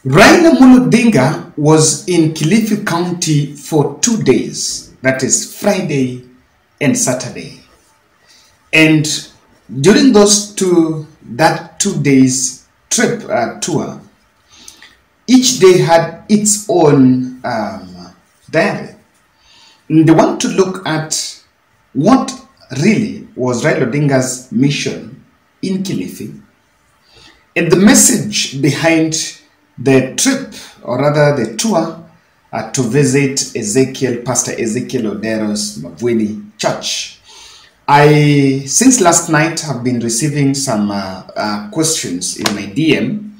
Raila Odinga was in Kilifi County for 2 days, that is Friday and Saturday. And during that 2 days tour, each day had its own diary. And they want to look at what really was Raila Odinga's mission in Kilifi and the message behind the trip, or rather the tour, to visit Pastor Ezekiel Odero's Mavweni church. Since last night, have been receiving some questions in my DM,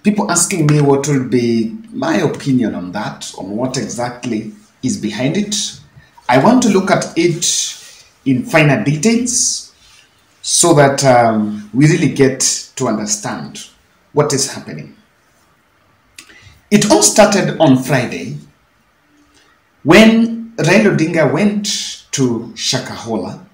people asking me what will be my opinion on that, on what exactly is behind it. I want to look at it in finer details so that we really get to understand what is happening. It all started on Friday when Raila Odinga went to Shakahola,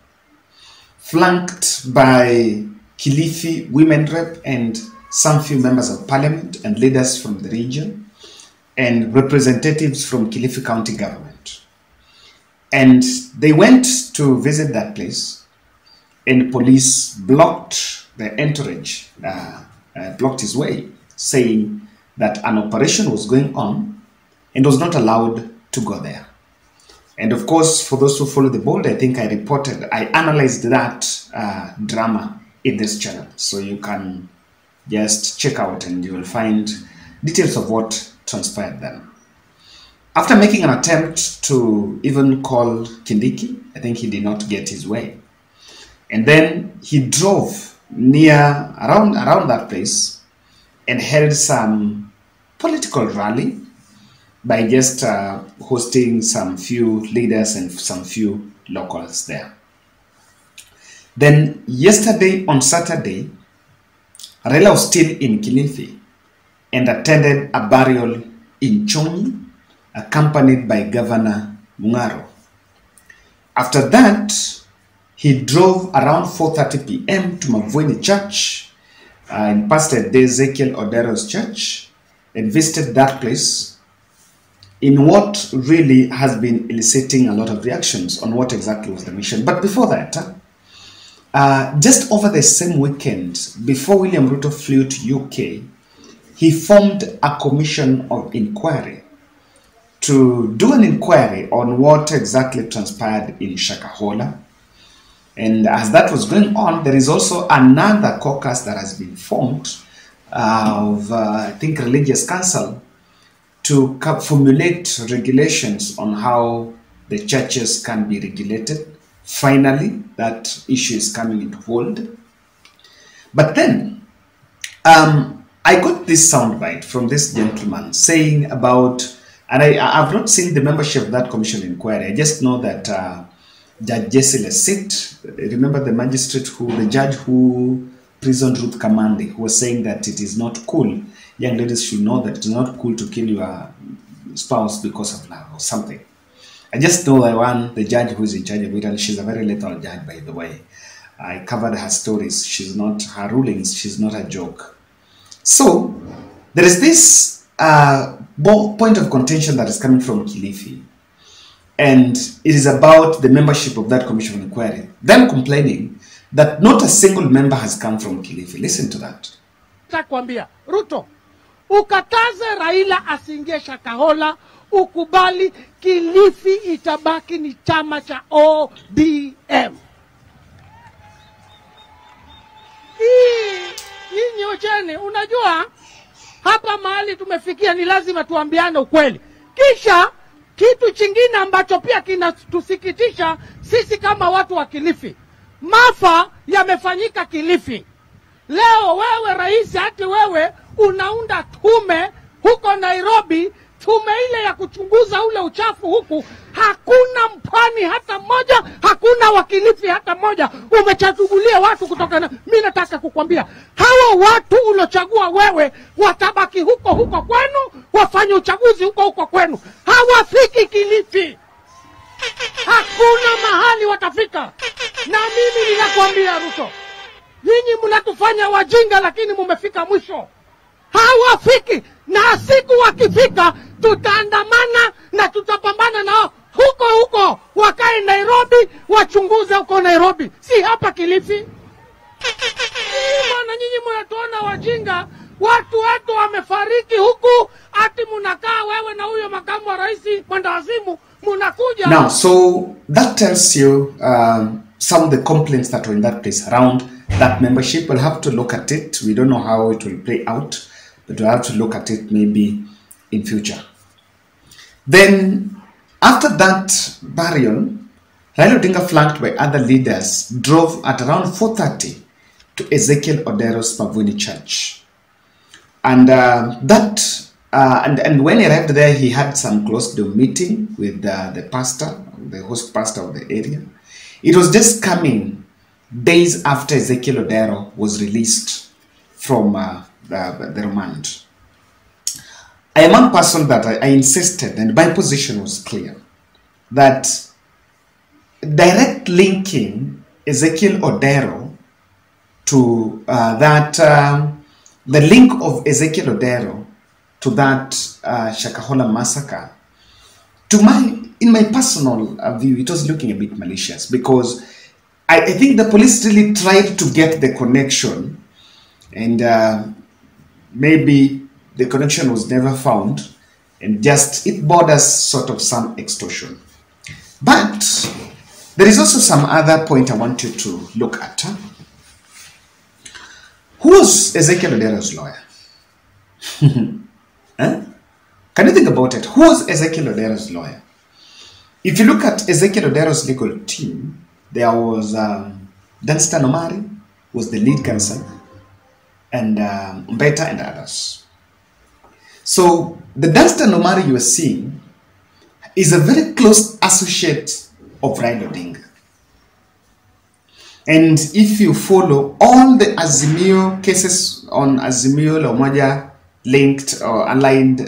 flanked by Kilifi women rep and some few members of parliament and leaders from the region and representatives from Kilifi County government. And they went to visit that place, and police blocked the entourage, blocked his way, saying that an operation was going on and was not allowed to go there. And of course, for those who follow the bold, I think I analyzed that drama in this channel. So you can just check out and you will find details of what transpired then. After making an attempt to even call Kindiki, I think he did not get his way. And then he drove around that place and held some political rally by just hosting some few leaders and some few locals there. Then yesterday on Saturday, Raila was still in Kilifi and attended a burial in Chonyi, accompanied by Governor Mungaro. After that, he drove around 4:30 p.m. to Mavweni Church in Pastor Ezekiel Odero's church and visited that place in what really has been eliciting a lot of reactions on what exactly was the mission. But before that, just over the same weekend, before William Ruto flew to UK, he formed a commission of inquiry to do an inquiry on what exactly transpired in Shakahola. And as that was going on, there is also another caucus that has been formed of, I think, religious council to formulate regulations on how the churches can be regulated. Finally, that issue is coming into hold. But then, I got this soundbite from this gentleman saying about, and I've not seen the membership of that commission inquiry. I just know that Judge Jesse Lesit, remember the judge who prisoned Ruth Kamandi, who was saying that it is not cool. Young ladies should know that it is not cool to kill your spouse because of love or something. I just know that the judge who is in charge of it, and she's a very lethal judge, by the way. I covered her stories. Her rulings, she's not a joke. So, there is this point of contention that is coming from Kilifi. And it is about the membership of that commission of inquiry. Them complaining that not a single member has come from Kilifi. Listen to that. Takwambia, Ruto, ukataze Raila asiingie Shakahola, ukubali Kilifi itabaki ni chama cha ODM. Hii nyocheni, unajua hapa mahali tumefikia ni lazima tuambiane ukweli. Kisha kitu chingine ambacho pia kinatusikitisha sisi kama watu wa Kilifi. Maafa yamefanyika Kilifi. Leo wewe rais, hati wewe unaunda tume huko Nairobi, tume ile ya kuchunguza ule uchafu huku. Hakuna mpwani hata moja, hakuna wakilifi hata moja. Umechagulia watu kutoka na, mimi nataka kukwambia, hawa watu ulochagua wewe watabaki huko kwenu, wafanye uchaguzi huko kwenu. Hawafiki Kilifi. Hakuna mahali watafika. Na mimi ninakwambia Ruto, nyinyi mnatufanya wajinga lakini mumefika mwisho. hawafiki, na siku wakifika tutaandamana na tutapambana nao huko huko, wakae Nairobi, wachunguze huko Nairobi, si hapa Kilifi. Bwana, nyinyi mnatuona wajinga, watu wetu wamefariki huku, ati mnakaa wewe na huyo makamu wa rais mwenda wazimu mnakuja. Now, so that tells you some of the complaints that were in that place around that membership. We'll have to look at it. We don't know how it will play out, but we'll have to look at it maybe in future. Then, after that burial, Raila Odinga, flanked by other leaders, drove at around 4:30 to Ezekiel Odero's Mavuni Church. And and when he arrived there, he had some closed-door meeting with the pastor, the host pastor of the area. It was just coming days after Ezekiel Odero was released from the remand. I am one person that I insisted, and my position was clear, that direct linking Ezekiel Odero to the link of Ezekiel Odero to that Shakahola massacre, in my personal view, it was looking a bit malicious, because I think the police really tried to get the connection, and maybe the connection was never found, and just it borders sort of some extortion. But there is also some other point I want you to look at. Who was Ezekiel Odero's lawyer? Huh? Can you think about it? Who was Ezekiel Odero's lawyer? If you look at Ezekiel Odero's legal team, there was Pastor Omari, was the lead counsel, and Mbeta and others. So the Pastor Omari you are seeing is a very close associate of Raila Odinga. And if you follow all the Azimio cases on Azimio Umoja linked or aligned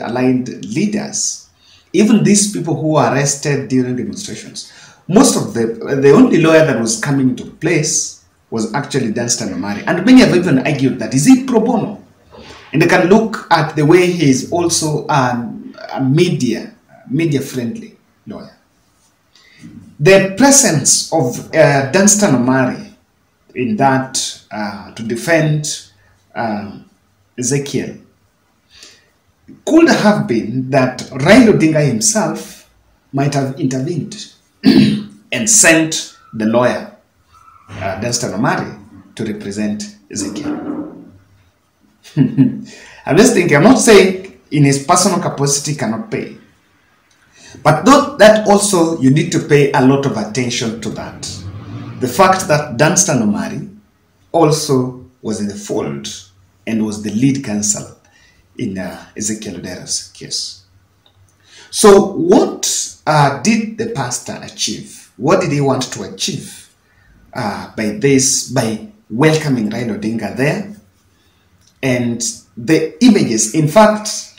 leaders, even these people who were arrested during demonstrations, most of the only lawyer that was coming into place was actually Pastor Omari. And many have even argued that, is he pro bono? And they can look at the way he is also a media-friendly lawyer. The presence of Pastor Omari in that to defend Ezekiel could have been that Raila Odinga himself might have intervened and sent the lawyer, Pastor Omari, to represent Ezekiel. I'm just thinking, I'm not saying in his personal capacity cannot pay, but that also you need to pay a lot of attention to that. The fact that Pastor Omari also was in the fold and was the lead counsel in Ezekiel Odero's case. So what did the pastor achieve? What did he want to achieve by welcoming Raila Odinga there? And the images, in fact,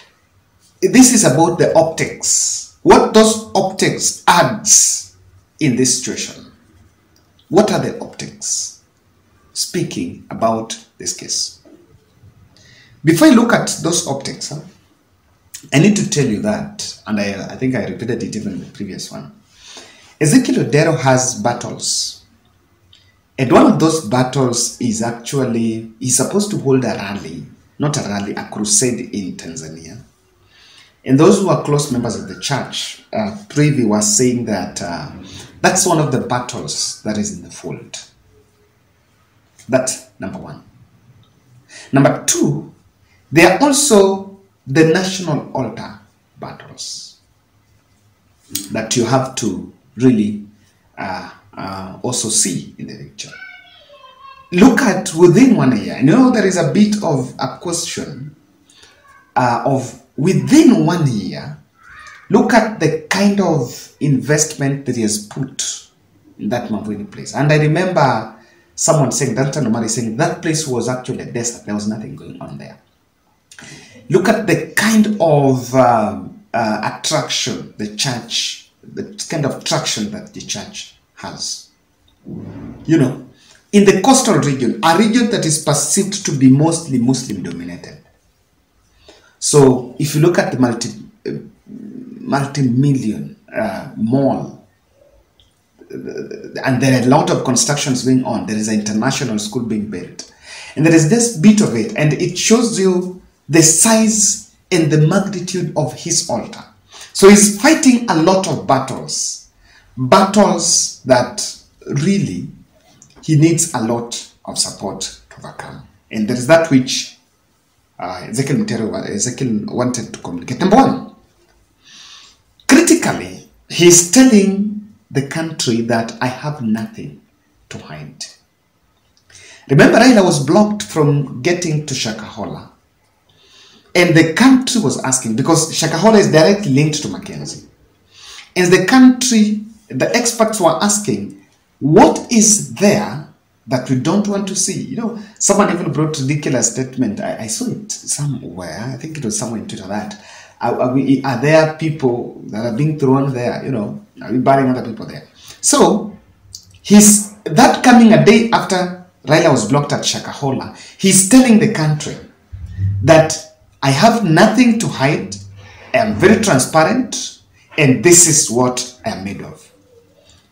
this is about the optics. What those optics adds in this situation? What are the optics speaking about this case? Before I look at those optics, I need to tell you that, and I think I repeated it even in the previous one, Ezekiel Odero has battles. And one of those battles is actually, he's supposed to hold a rally, not a rally, a crusade in Tanzania. And those who are close members of the church, Privy was saying that that's one of the battles that is in the fold. That's number one. Number two, there are also the national altar battles that you have to really also see in the picture. Look at within 1 year. You know, there is a bit of a question of within 1 year. Look at the kind of investment that he has put in that Mavuni place. And I remember someone saying, Pastor Omari saying, that place was actually a desert. There was nothing going on there. Look at the kind of attraction the church, the kind of traction that the church has. You know, in the coastal region, a region that is perceived to be mostly Muslim dominated. So if you look at the multi-million mall, and there are a lot of constructions going on, there is an international school being built, and there is this bit of it, and it shows you the size and the magnitude of his altar. So he's fighting a lot of battles that really he needs a lot of support to overcome. And there is that which Ezekiel wanted to communicate. Number one, critically, he's telling the country that I have nothing to hide. Remember, Raila was blocked from getting to Shakahola. And the country was asking, because Shakahola is directly linked to Mackenzie. And the country, the experts were asking, what is there that we don't want to see? You know, someone even brought ridiculous statement. I saw it somewhere. I think it was somewhere in Twitter that, are there people that are being thrown there? You know, are we burying other people there? So, that coming a day after Raila was blocked at Shakahola, he's telling the country that I have nothing to hide, I am very transparent, and this is what I am made of.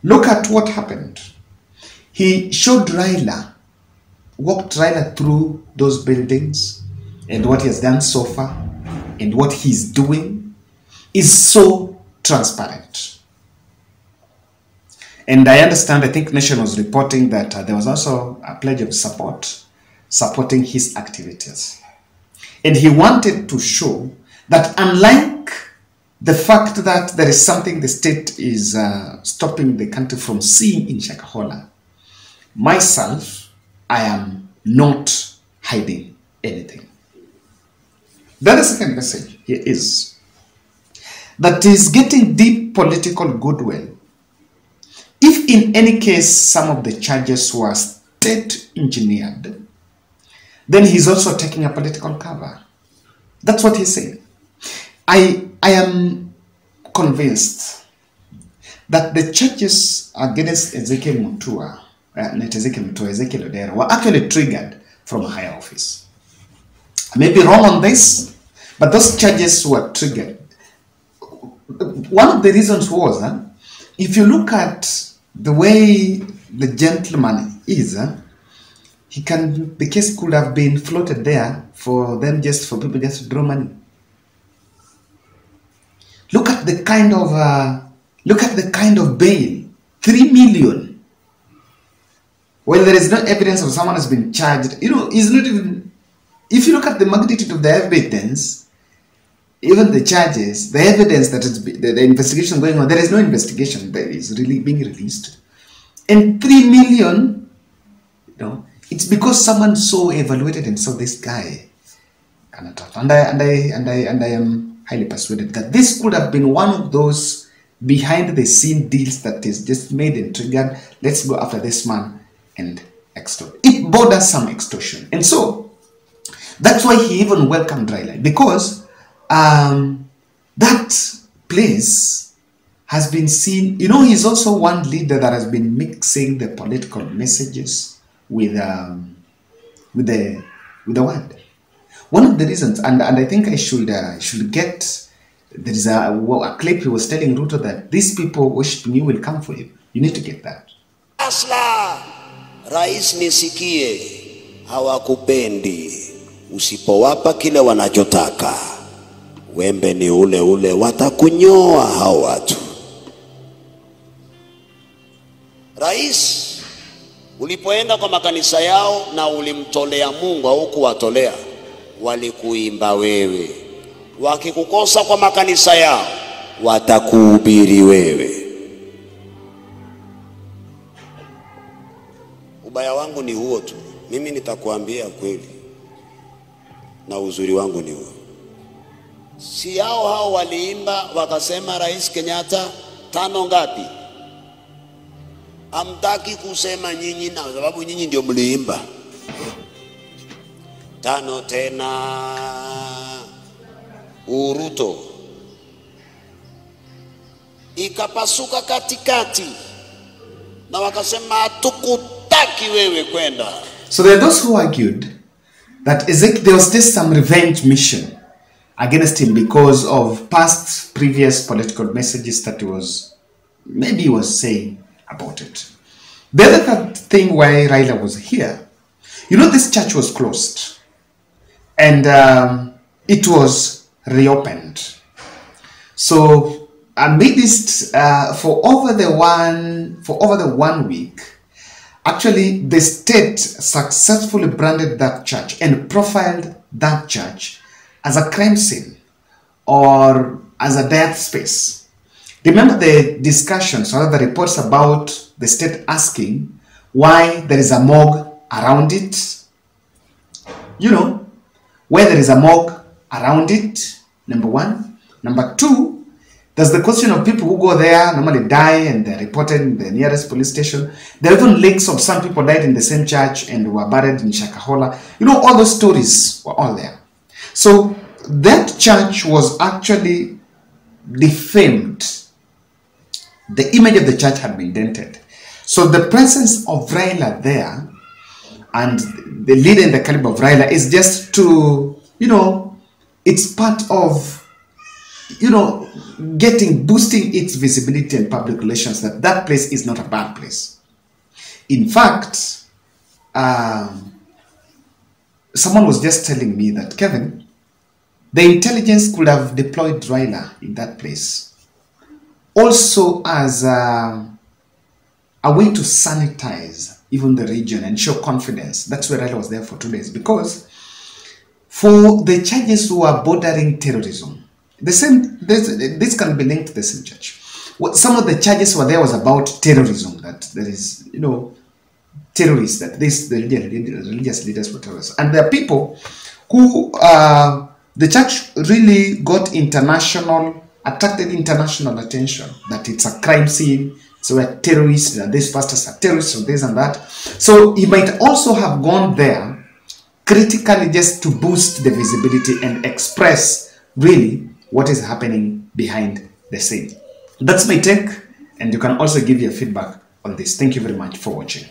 Look at what happened. He showed Raila, walked Raila through those buildings, and what he has done so far, and what he's doing is so transparent. And I understand, I think Nation was reporting that there was also a pledge of support, supporting his activities. And he wanted to show that unlike the fact that there is something the state is stopping the country from seeing in Shakahola, myself, I am not hiding anything. The other second message here is that is getting deep political goodwill. If in any case some of the charges were state engineered, then he's also taking a political cover. That's what he's saying. I am convinced that the charges against Ezekiel Mutua, Ezekiel Odero, were actually triggered from a higher office. I may be wrong on this, but those charges were triggered. One of the reasons was, if you look at the way the gentleman is, the case could have been floated there for people just to draw money. Look at the kind of bail, 3 million. When there is no evidence of someone has been charged, you know, is not even. If you look at the magnitude of the evidence, even the charges, the evidence that the investigation going on, there is no investigation that is really being released, and 3 million, you know. It's because someone so evaluated and saw this guy cannot talk. And I am highly persuaded that this could have been one of those behind the scene deals that is just made and triggered. Let's go after this man and extort. It borders some extortion. And so that's why he even welcomed Raila, because that place has been seen. You know, he's also one leader that has been mixing the political messages with the word. One of the reasons, and I think I should get, there is a clip he was telling Ruto that these people worshiping you will come for you. You need to get that. Asla, rais nisikie, hawakupendi, usipowapa kile wanachotaka, wembe ni ule ule, watakunyoa hao watu. Rais, ulipoenda kwa makanisa yao na ulimtolea Mungu au kuwatolea, walikuimba wewe. Wakikukosa kwa makanisa yao, watakuhubiri wewe. Ubaya wangu ni huo tu. Mimi nitakuambia kweli. Na uzuri wangu ni huo. Si hao waliimba wakasema Rais Kenyatta 5 ngapi? Amtaki kusema nyinyi na sababu nyinyi ndio mliimba. 5 tena. Ruto ikapasuka katikati na wakasema hatukutaki wewe kwenda. So there are those who argued that there was just some revenge mission against him because of previous political messages that he was saying about it. The other thing why Raila was here, this church was closed and it was reopened. So amidst for over the 1 week, actually the state successfully branded that church and profiled that church as a crime scene or as a death space. Remember the discussions or the reports about the state asking why there is a morgue around it? Why there is a morgue around it, number one. Number two, there's the question of people who go there, normally die and they're reported in the nearest police station. There are even links of some people died in the same church and were buried in Shakahola. All those stories were all there. So that church was actually defamed. The image of the church had been dented. So the presence of Raila there and the leader in the caliber of Raila is just to, it's part of, boosting its visibility and public relations, that place is not a bad place. In fact, someone was just telling me that, Kevin, the intelligence could have deployed Raila in that place also as a way to sanitize even the region and show confidence. That's where Raila was there for 2 days, because for the charges who are bordering terrorism, this can be linked to the same church. Some of the charges were there was about terrorism, that there is, terrorists, that the religious leaders were terrorists. And there are people who, the church really attracted international attention, that it's a crime scene, so we're terrorists, and these pastors are terrorists, and this and that. So he might also have gone there critically just to boost the visibility and express really what is happening behind the scene. That's my take, and you can also give your feedback on this. Thank you very much for watching.